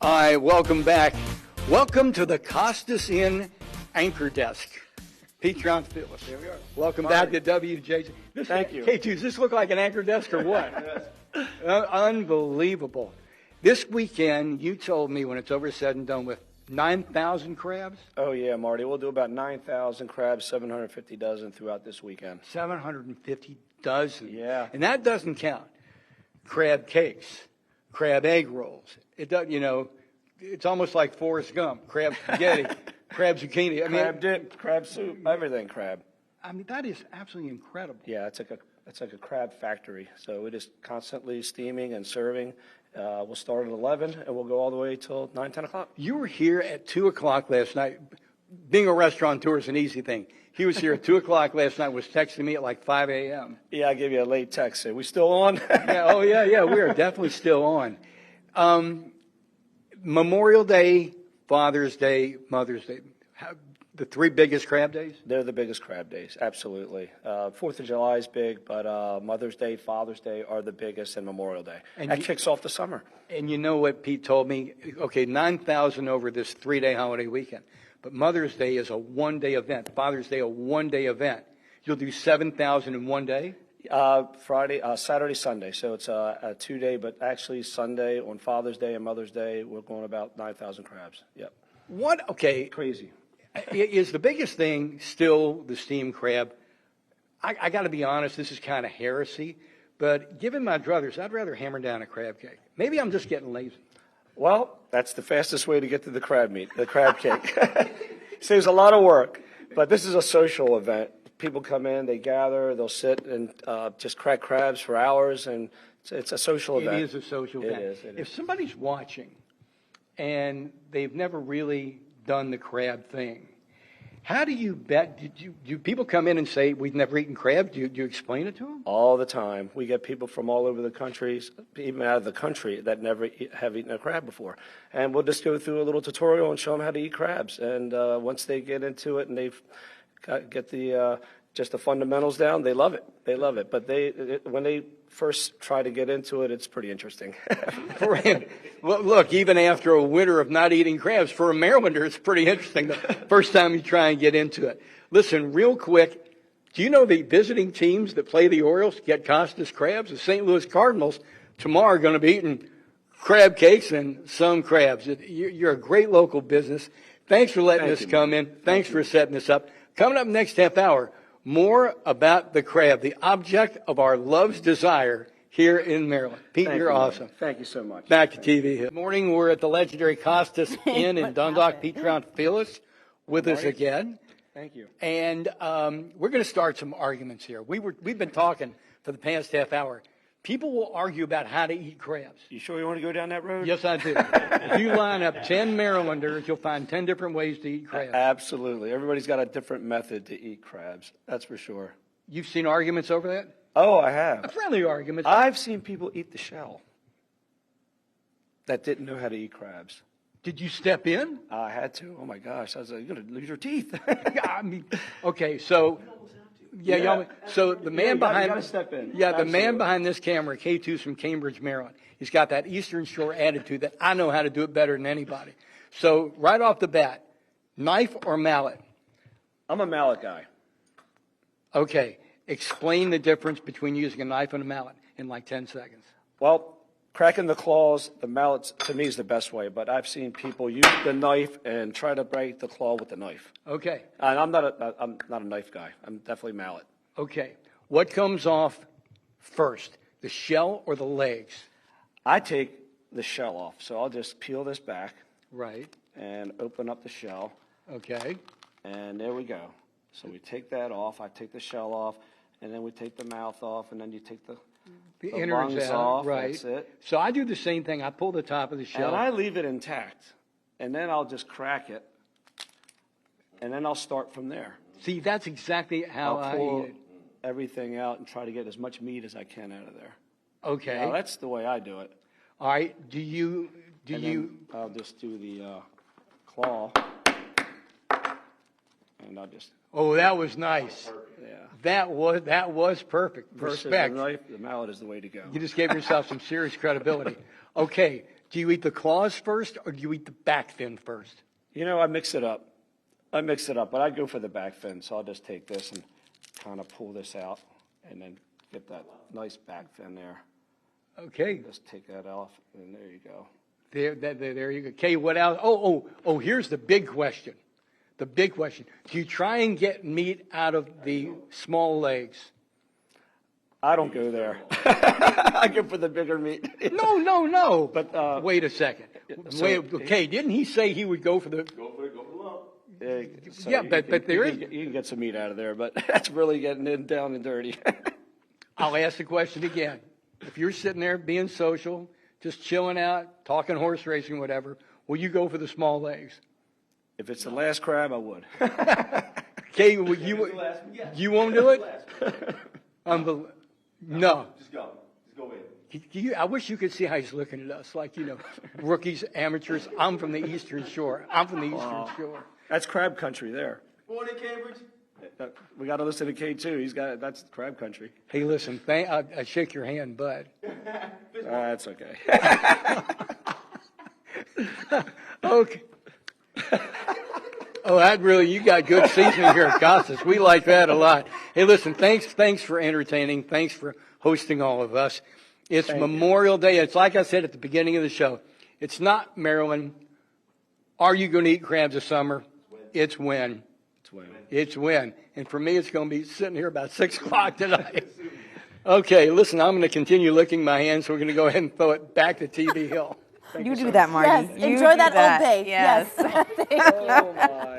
Hi, welcome back. Welcome to the Costas Inn Anchor Desk. Pete John Phillips. Here we are. Welcome back to WJC. Thank you. K2, does this look like an anchor desk or what? Unbelievable. This weekend, you told me when it's over said and done with 9,000 crabs? Oh, yeah, Marty. We'll do about 9,000 crabs, 750 dozen throughout this weekend. 750 dozen. Yeah. And that doesn't count crab cakes, crab egg rolls. It does, it's almost like Forrest Gump, crab spaghetti, crab zucchini. Crab dip, crab soup, everything crab. I mean, that is absolutely incredible. Yeah, it's like a crab factory. So it is constantly steaming and serving. We'll start at 11 and we'll go all the way till 9, 10 o'clock. You were here at 2 o'clock last night. Being a restaurateur is an easy thing. He was here at 2 o'clock last night, was texting me at like 5 a.m. Yeah, I gave you a late text. Are we still on? Yeah, we are definitely still on. Memorial Day, Father's Day, Mother's Day, the three biggest crab days? They're the biggest crab days, absolutely. 4th of July is big, but Mother's Day, Father's Day are the biggest, and Memorial Day. And that kicks off the summer. And you know what Pete told me? Okay, 9,000 over this 3-day holiday weekend. But Mother's Day is a one-day event. Father's Day, a one-day event. You'll do 7,000 in one day? Saturday, Sunday. So it's a 2-day, but actually Sunday on Father's Day and Mother's Day, we're going about 9,000 crabs. Yep. What? Okay. Crazy. Is the biggest thing still the steamed crab? I got to be honest, this is kind of heresy, but given my druthers, I'd rather hammer down a crab cake. Maybe I'm just getting lazy. Well, that's the fastest way to get to the crab meat, the crab cake. Saves a lot of work, but this is a social event. People come in, they gather, they'll sit and just crack crabs for hours, and it's a social event. It is a social event. It is. If somebody's watching and they've never really done the crab thing, how do you bet? Do people come in and say, we've never eaten crab? Do you explain it to them? All the time. We get people from all over the country, even out of the country, that never have eaten a crab before. And we'll just go through a little tutorial and show them how to eat crabs. And once they get into it and they've get the just the fundamentals down, they love it. They love it. But when they first try to get into it, it's pretty interesting. Well, look, even after a winter of not eating crabs, for a Marylander, it's pretty interesting the first time you try and get into it. Listen, real quick, do you know the visiting teams that play the Orioles get Costas crabs? The St. Louis Cardinals tomorrow are going to be eating crab cakes and some crabs. You're a great local business. Thanks for letting us come in. Thanks for setting this up. Coming up next half hour, more about the crab, the object of our love's desire here in Maryland. Pete, you're awesome. Thank you so much. Back to TV. Good morning. We're at the legendary Costas Inn in Dundalk. Pete Phyllis with us again. Thank you. And we're going to start some arguments here. We've been talking for the past half hour. People will argue about how to eat crabs. You sure you want to go down that road? Yes, I do. If you line up 10 Marylanders, you'll find 10 different ways to eat crabs. Absolutely. Everybody's got a different method to eat crabs. That's for sure. You've seen arguments over that? Oh, I have. A friendly argument. I've seen people eat the shell that didn't know how to eat crabs. Did you step in? I had to. Oh, my gosh. I was like, you're going to lose your teeth. I mean, okay, so... Yeah. So the man behind, you gotta step in. Yeah, Absolutely. The man behind this camera, K2's from Cambridge, Maryland. He's got that Eastern Shore attitude that I know how to do it better than anybody. So right off the bat, knife or mallet? I'm a mallet guy. Okay, explain the difference between using a knife and a mallet in like 10 seconds. Well, cracking the claws, the mallet to me is the best way. But I've seen people use the knife and try to break the claw with the knife. Okay. And I'm not a knife guy. I'm definitely mallet. Okay. What comes off first, the shell or the legs? I take the shell off. So I'll just peel this back. Right. And open up the shell. Okay. And there we go. So we take that off. I take the shell off. And then we take the mouth off. And then you take the innards lungs out, off. right. That's it. So I do the same thing. I pull the top of the shell. And I leave it intact. And then I'll just crack it. And then I'll start from there. See, that's exactly how I'll I pull eat it. everything out and try to get as much meat as I can out of there. Okay. Now, that's the way I do it. All right. I'll just do the claw. And I'll just... Oh, that was nice. Yeah. That was perfect. Versus Respect. the knife, the mallet is the way to go. You just gave yourself some serious credibility. Okay, Do you eat the claws first or do you eat the back fin first? You know, I mix it up. But I go for the back fin, so I'll just take this and kind of pull this out and then get that nice back fin there. Okay. Just take that off, and there you go. There you go. Okay, what else? Oh, here's the big question. The big question. Do you try and get meat out of the small legs? I don't go there. I go for the bigger meat. No. But wait a second. so- Okay, didn't he say he would go for the? Go for the lump. So Yeah, but there is. you can get some meat out of there, but that's really getting in down and dirty. I'll ask the question again. If you're sitting there being social, just chilling out, talking horse racing, whatever, will you go for the small legs? If it's the last crab, I would. Okay, you won't do it? Unbelievable. No. Just go in. I wish you could see how he's looking at us, like, rookies, amateurs. I'm from the Eastern Shore. Shore. That's crab country there. Born in Cambridge. We got to listen to K2. That's crab country. Hey, listen, I shake your hand, bud. That's okay. Okay. Oh, you got good seasoning here at Costas. We like that a lot. Hey, listen, thanks for entertaining. Thanks for hosting all of us. It's Memorial Day. It's like I said at the beginning of the show. It's not Maryland. Are you going to eat crabs this summer? It's when. It's when. And for me, it's going to be sitting here about 6 o'clock tonight. Okay, listen, I'm going to continue licking my hands, so we're going to go ahead and throw it back to TV Hill. You do that, Marty. Yes, enjoy that Old Bay. Yes. Yes. Oh, my.